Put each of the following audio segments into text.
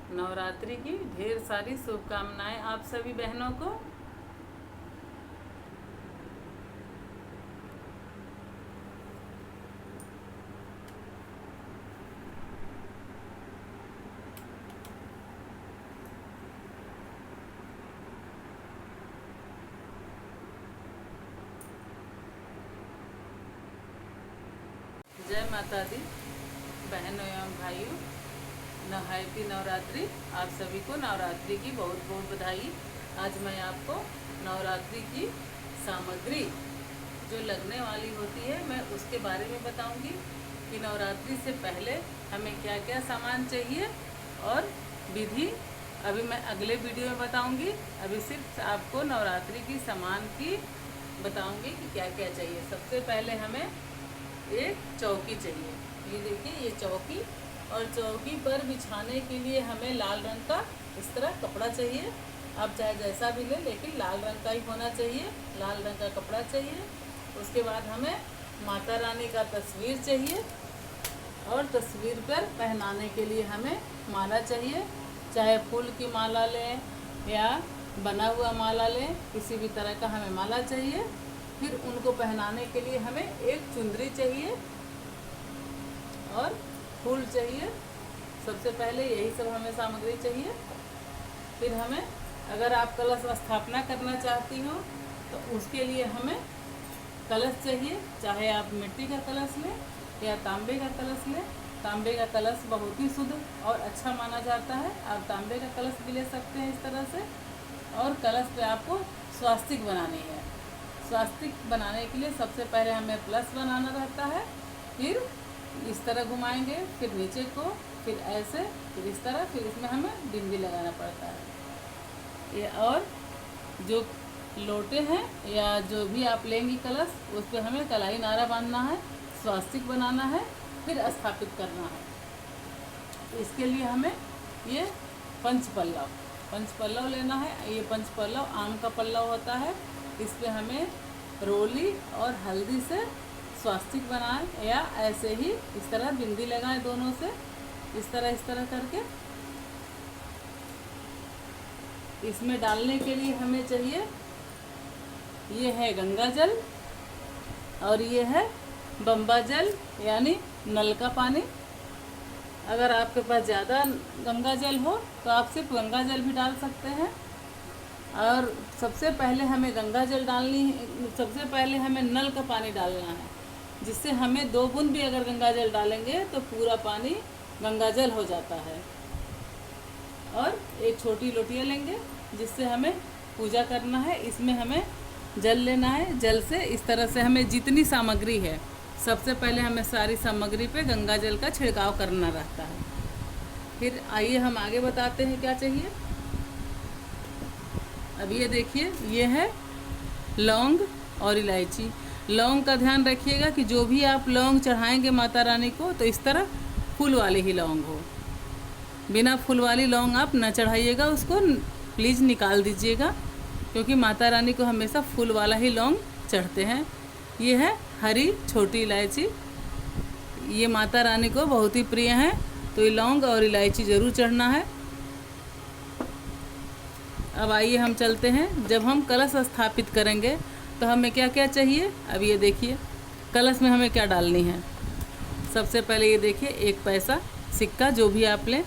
नवरात्रि की ढेर सारी शुभकामनाएं आप सभी बहनों को। जय माता दी बहनों एवं भाइयों, हैप्पी नवरात्रि। आप सभी को नवरात्रि की बहुत बहुत बधाई। आज मैं आपको नवरात्रि की सामग्री जो लगने वाली होती है मैं उसके बारे में बताऊंगी कि नवरात्रि से पहले हमें क्या क्या सामान चाहिए और विधि अभी मैं अगले वीडियो में बताऊंगी। अभी सिर्फ आपको नवरात्रि की सामान की बताऊंगी कि क्या क्या चाहिए। सबसे पहले हमें एक चौकी चाहिए। ये देखिए, ये चौकी, और चौकी पर बिछाने के लिए हमें लाल रंग का इस तरह कपड़ा चाहिए। आप चाहे जैसा भी लें, लेकिन लाल रंग का ही होना चाहिए। लाल रंग का कपड़ा चाहिए। उसके बाद हमें माता रानी का तस्वीर चाहिए, और तस्वीर पर पहनाने के लिए हमें माला चाहिए। चाहे फूल की माला लें या बना हुआ माला लें, किसी भी तरह का हमें माला चाहिए। फिर उनको पहनाने के लिए हमें एक चुंदरी चाहिए और फूल चाहिए। सबसे पहले यही सब हमें सामग्री चाहिए। फिर हमें, अगर आप कलश स्थापना करना चाहती हो तो उसके लिए हमें कलश चाहिए। चाहे आप मिट्टी का कलश लें या तांबे का कलश लें। तांबे का कलश बहुत ही शुद्ध और अच्छा माना जाता है। आप तांबे का कलश भी ले सकते हैं इस तरह से। और कलश पे आपको स्वास्तिक बनानी है। स्वास्तिक बनाने के लिए सबसे पहले हमें प्लस बनाना रहता है। फिर इस तरह घुमाएंगे, फिर नीचे को, फिर ऐसे, फिर इस तरह, फिर इसमें हमें बिंदी लगाना पड़ता है। ये और जो लोटे हैं या जो भी आप लेंगी कलश, उस पर हमें कलाई नारा बांधना है, स्वास्तिक बनाना है, फिर स्थापित करना है। तो इसके लिए हमें ये पंचपल्लव लेना है। ये पंचपल्लव आम का पल्लव होता है। इस पे हमें रोली और हल्दी से स्वास्तिक बनाएं या ऐसे ही इस तरह बिंदी लगाएं दोनों से, इस तरह करके। इसमें डालने के लिए हमें चाहिए, ये है गंगा जल और ये है बम्बा जल यानी नल का पानी। अगर आपके पास ज़्यादा गंगा जल हो तो आप सिर्फ गंगा जल भी डाल सकते हैं। और सबसे पहले हमें गंगा जल डालनी है, सबसे पहले हमें नल का पानी डालना है, जिससे हमें 2 बूंद भी अगर गंगा जल डालेंगे तो पूरा पानी गंगा जल हो जाता है। और एक छोटी लोटिया लेंगे जिससे हमें पूजा करना है। इसमें हमें जल लेना है। जल से इस तरह से हमें जितनी सामग्री है, सबसे पहले हमें सारी सामग्री पे गंगा जल का छिड़काव करना रहता है। फिर आइए हम आगे बताते हैं क्या चाहिए। अब ये देखिए, ये है लौंग और इलायची। लौंग का ध्यान रखिएगा कि जो भी आप लौंग चढ़ाएंगे माता रानी को तो इस तरह फूल वाली ही लौंग हो। बिना फूल वाली लौंग आप न चढ़ाइएगा, उसको प्लीज़ निकाल दीजिएगा, क्योंकि माता रानी को हमेशा फूल वाला ही लौंग चढ़ते हैं। ये है हरी छोटी इलायची। ये माता रानी को बहुत ही प्रिय है, तो ये लौंग और इलायची ज़रूर चढ़ना है। अब आइए हम चलते हैं। जब हम कलश स्थापित करेंगे तो हमें क्या क्या चाहिए। अब ये देखिए, कलश में हमें क्या डालनी है। सबसे पहले ये देखिए, 1 पैसा सिक्का जो भी आप लें।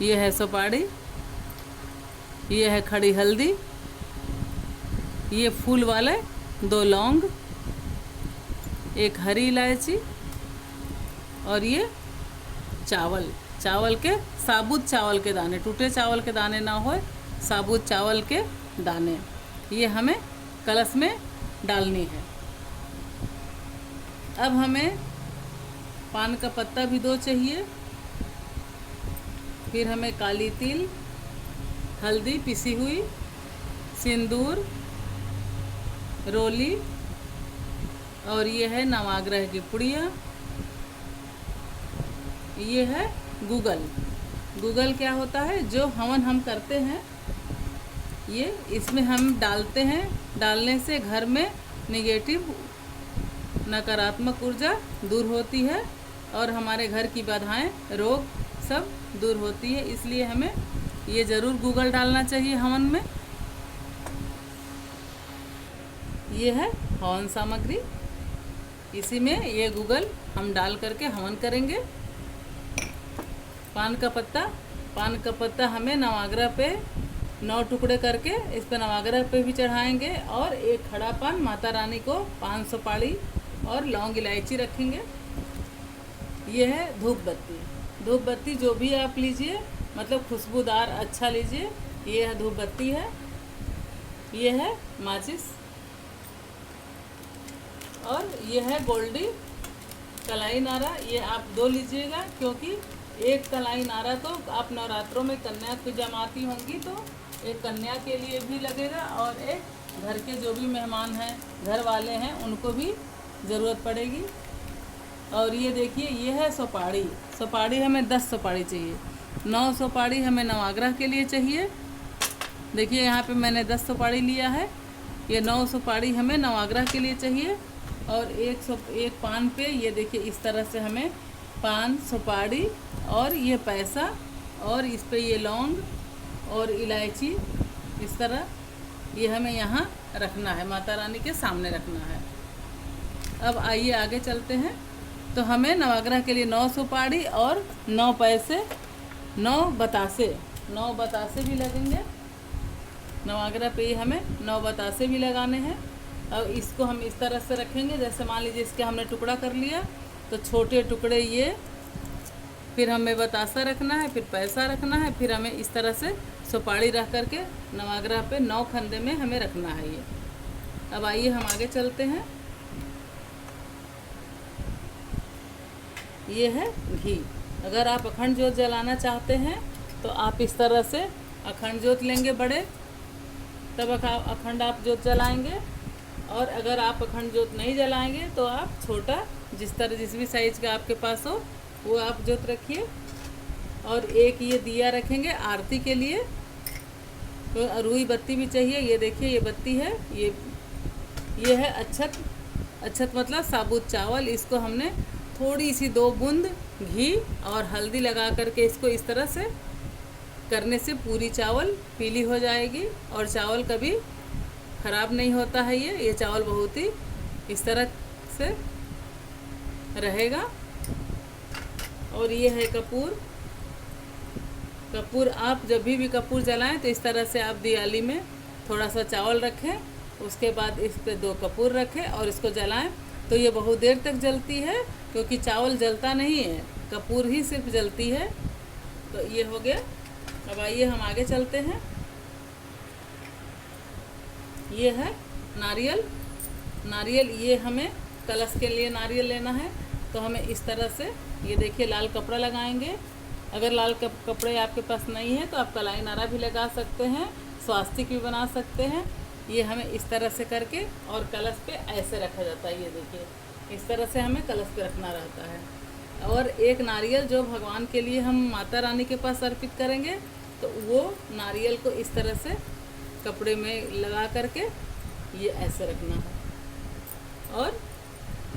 ये है सुपारी, ये है खड़ी हल्दी, ये फूल वाले 2 लौंग, 1 हरी इलायची, और ये चावल के साबुत चावल के दाने, टूटे चावल के दाने ना हो, साबुत चावल के दाने, ये हमें कलश में डालनी है। अब हमें पान का पत्ता भी 2 चाहिए। फिर हमें काली तिल, हल्दी पिसी हुई, सिंदूर, रोली, और ये है नवाग्रह की पुड़िया। ये है गूगल क्या होता है, जो हवन हम करते हैं, ये इसमें हम डालते हैं। डालने से घर में नेगेटिव नकारात्मक ऊर्जा दूर होती है और हमारे घर की बाधाएं, रोग सब दूर होती है। इसलिए हमें ये ज़रूर गूगल डालना चाहिए हवन में। ये है हवन सामग्री, इसी में ये गूगल हम डाल करके हवन करेंगे। पान का पत्ता हमें नवाग्रह पे 9 टुकड़े करके इस पर नवाग्रह पे भी चढ़ाएंगे। और एक खड़ा पान माता रानी को 5 सुपारी और लौंग इलायची रखेंगे। ये है धूप बत्ती जो भी आप लीजिए, मतलब खुशबूदार अच्छा लीजिए। ये है धूप बत्ती है। ये है माचिस और ये है गोल्डी कलाई नारा। ये आप 2 लीजिएगा, क्योंकि एक कलाई नारा तो आप नवरात्रों में कन्या को जमाती होंगी, तो एक कन्या के लिए भी लगेगा और एक घर के जो भी मेहमान हैं, घर वाले हैं, उनको भी ज़रूरत पड़ेगी। और ये देखिए, ये है सुपारी हमें 10 सुपारी चाहिए। 9 सुपारी हमें नवाग्रह के लिए चाहिए। देखिए यहाँ पे मैंने 10 सुपारी लिया है। ये 9 सुपारी हमें नवाग्रह के लिए चाहिए। और एक पान पे ये देखिए इस तरह से हमें पान, सुपारी और ये पैसा और इस पे ये लौंग और इलायची, इस तरह ये हमें यहाँ रखना है, माता रानी के सामने रखना है। अब आइए आगे चलते हैं। तो हमें नवग्रह के लिए 9 सुपारी और 9 पैसे, 9 बतासे भी लगेंगे। नवग्रह पे ही हमें 9 बतासे भी लगाने हैं। अब इसको हम इस तरह से रखेंगे, जैसे मान लीजिए इसके हमने टुकड़ा कर लिया, तो छोटे टुकड़े ये, फिर हमें बतासा रखना है, फिर पैसा रखना है, फिर हमें इस तरह से सुपारी रख करके नवग्रह पे 9 खंदे में हमें रखना है ये। अब आइए हम आगे चलते हैं। ये है घी। अगर आप अखंड ज्योत जलाना चाहते हैं तो आप इस तरह से अखंड ज्योत लेंगे बड़े, तब अखंड आप ज्योत जलाएंगे। और अगर आप अखंड ज्योत नहीं जलाएंगे तो आप छोटा, जिस भी साइज़ का आपके पास हो वो आप ज्योत रखिए। और एक ये दिया रखेंगे आरती के लिए। तो रुई बत्ती भी चाहिए। ये देखिए ये बत्ती है, ये है अक्षत मतलब साबुत चावल। इसको हमने थोड़ी सी 2 बूंद घी और हल्दी लगा करके इसको इस तरह से करने से पूरी चावल पीली हो जाएगी और चावल कभी ख़राब नहीं होता है। ये चावल बहुत ही इस तरह से रहेगा। और ये है कपूर। आप जब भी कपूर जलाएं तो इस तरह से आप दियाली में थोड़ा सा चावल रखें, उसके बाद इस पे 2 कपूर रखें और इसको जलाएं, तो ये बहुत देर तक जलती है, क्योंकि चावल जलता नहीं है, कपूर ही सिर्फ जलती है। तो ये हो गया। अब आइए हम आगे चलते हैं। ये है नारियल। ये हमें कलश के लिए नारियल लेना है। तो हमें इस तरह से, ये देखिए लाल कपड़ा लगाएंगे। अगर लाल कपड़े आपके पास नहीं है तो आप कलाई नारा भी लगा सकते हैं, स्वास्तिक भी बना सकते हैं। ये हमें इस तरह से करके और कलश पे ऐसे रखा जाता है। ये देखिए इस तरह से हमें कलश पे रखना रहता है। और एक नारियल जो भगवान के लिए हम माता रानी के पास अर्पित करेंगे, तो वो नारियल को इस तरह से कपड़े में लगा करके ये ऐसे रखना है। और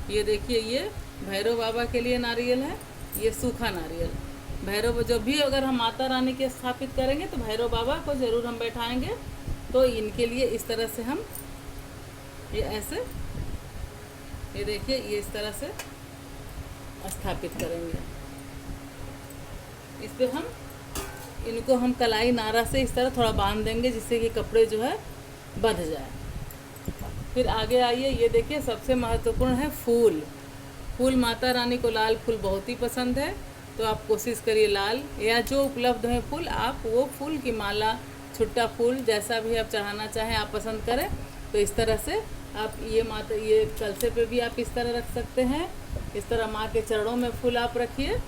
ये देखिए ये भैरव बाबा के लिए नारियल है, ये सूखा नारियल। भैरव जब भी अगर हम माता रानी के स्थापित करेंगे तो भैरव बाबा को ज़रूर हम बैठाएंगे। तो इनके लिए इस तरह से हम ये ऐसे, ये देखिए ये इस तरह से स्थापित करेंगे। इस पे इनको हम कलाई नारा से इस तरह थोड़ा बांध देंगे, जिससे कि कपड़े जो है बंध जाए। फिर आगे आइए, ये देखिए सबसे महत्वपूर्ण है फूल। माता रानी को लाल फूल बहुत ही पसंद है, तो आप कोशिश करिए लाल या जो उपलब्ध है फूल, आप वो फूल की माला, छुट्टा फूल, जैसा भी आप चढ़ाना चाहें आप पसंद करें। तो इस तरह से आप ये कलसे पे भी आप इस तरह रख सकते हैं। इस तरह माँ के चरणों में फूल आप रखिए।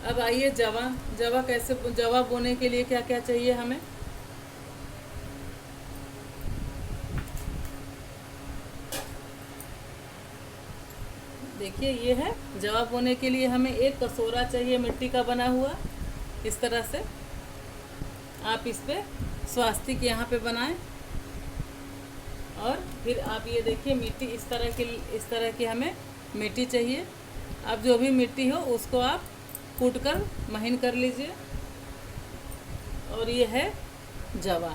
अब आइए जवा बोने के लिए क्या क्या चाहिए हमें। देखिए ये है जवा बोने के लिए हमें एक कसोरा चाहिए मिट्टी का बना हुआ। इस तरह से आप इस पे स्वास्तिक यहाँ पे बनाएं। और फिर आप ये देखिए मिट्टी इस तरह की हमें मिट्टी चाहिए। अब जो भी मिट्टी हो उसको आप कूट कर महीन कर लीजिए। और ये है जवा।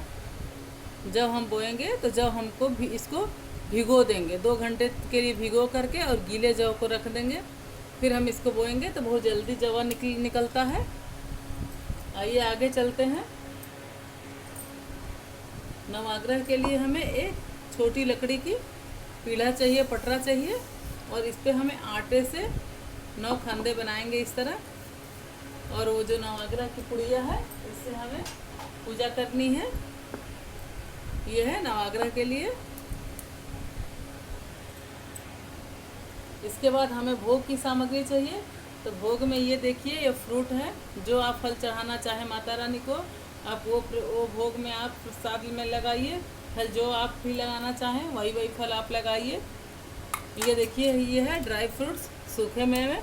जब हम बोएंगे तो जब हमको भी इसको भिगो देंगे 2 घंटे के लिए भिगो करके, और गीले जव को रख देंगे। फिर हम इसको बोएंगे तो बहुत जल्दी जवा निकलता है। आइए आगे चलते हैं। नवाग्रह के लिए हमें एक छोटी लकड़ी की पीढ़ा चाहिए, पटरा चाहिए, और इस पे हमें आटे से 9 फंदे बनाएंगे इस तरह। और वो जो नवाग्रह की पुड़िया है इससे हमें पूजा करनी है। ये है नवाग्रह के लिए। इसके बाद हमें भोग की सामग्री चाहिए। तो भोग में ये देखिए, ये फ्रूट है। जो आप फल चढ़ाना चाहें माता रानी को, आप वो भोग में आप प्रसाद में लगाइए। फल जो आप भी लगाना चाहें वही फल आप लगाइए। ये देखिए, ये है ड्राई फ्रूट्स, सूखे मेवे।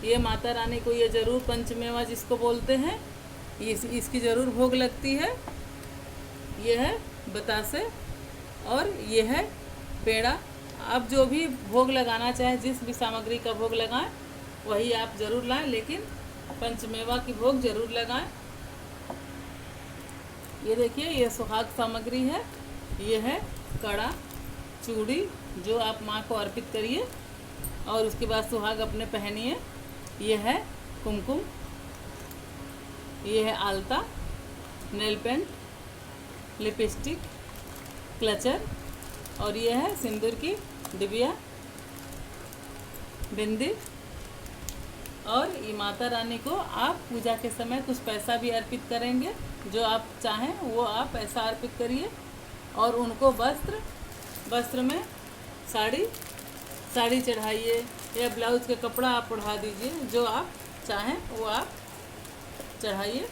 ये माता रानी को ये ज़रूर पंचमेवा जिसको बोलते हैं, इसकी ज़रूर भोग लगती है। ये है बतासे और ये है पेड़ा। आप जो भी भोग लगाना चाहें, जिस भी सामग्री का भोग लगाएं वही आप ज़रूर लाएं, लेकिन पंचमेवा की भोग ज़रूर लगाएं। ये देखिए, ये सुहाग सामग्री है। ये है कड़ा, चूड़ी, जो आप माँ को अर्पित करिए और उसके बाद सुहाग अपने पहनिए। ये है कुमकुम, ये है आलता, नेल पेंट, लिपस्टिक, क्लचर, और ये है सिंदूर की डिबिया, बिंदी। और ये माता रानी को आप पूजा के समय कुछ पैसा भी अर्पित करेंगे, जो आप चाहें वो आप पैसा अर्पित करिए। और उनको वस्त्र में साड़ी चढ़ाइए, या ब्लाउज का कपड़ा आप ओढ़ा दीजिए। जो आप चाहें वो आप चढ़ाइए।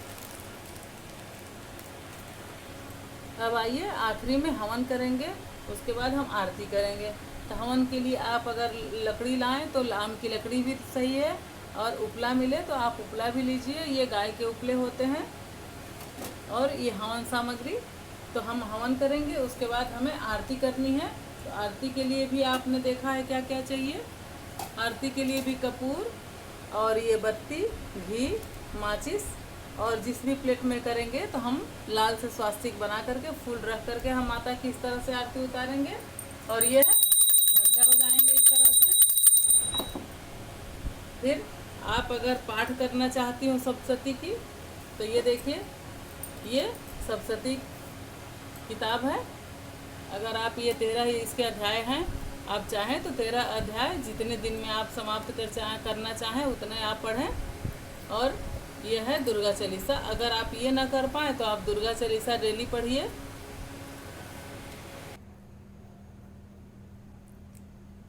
अब आइए आखिरी में हवन करेंगे, उसके बाद हम आरती करेंगे। तो हवन के लिए आप अगर लकड़ी लाएं तो आम की लकड़ी भी सही है, और उपला मिले तो आप उपला भी लीजिए। ये गाय के उपले होते हैं। और ये हवन सामग्री। तो हम हवन करेंगे, उसके बाद हमें आरती करनी है। तो आरती के लिए भी आपने देखा है क्या क्या चाहिए। आरती के लिए भी कपूर और ये बत्ती, घी, माचिस, और जिस भी प्लेट में करेंगे तो हम लाल से स्वास्तिक बना करके फूल रख करके हम माता की इस तरह से आरती उतारेंगे। और ये है घंटा बजाएंगे इस तरह से। फिर आप अगर पाठ करना चाहती हो सप्तशती की, तो ये देखिए, ये सप्तशती किताब है। अगर आप ये 13 इसके अध्याय हैं, आप चाहें तो 13 अध्याय जितने दिन में आप समाप्त करना चाहें उतने आप पढ़ें। और ये है दुर्गा चालीसा। अगर आप ये ना कर पाए तो आप दुर्गा चालीसा डेली पढ़िए।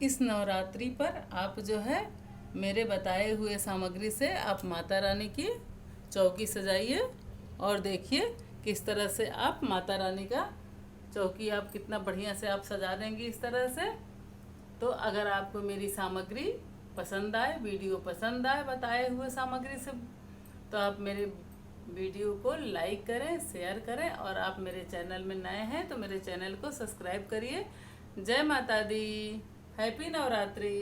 इस नवरात्रि पर आप जो है मेरे बताए हुए सामग्री से आप माता रानी की चौकी सजाइए, और देखिए किस तरह से आप माता रानी का चौकी आप कितना बढ़िया से आप सजा देंगी इस तरह से। तो अगर आपको मेरी सामग्री पसंद आए, वीडियो पसंद आए बताए हुए सामग्री से, तो आप मेरे वीडियो को लाइक करें, शेयर करें, और आप मेरे चैनल में नए हैं तो मेरे चैनल को सब्सक्राइब करिए। जय माता दी। हैप्पी नवरात्रि।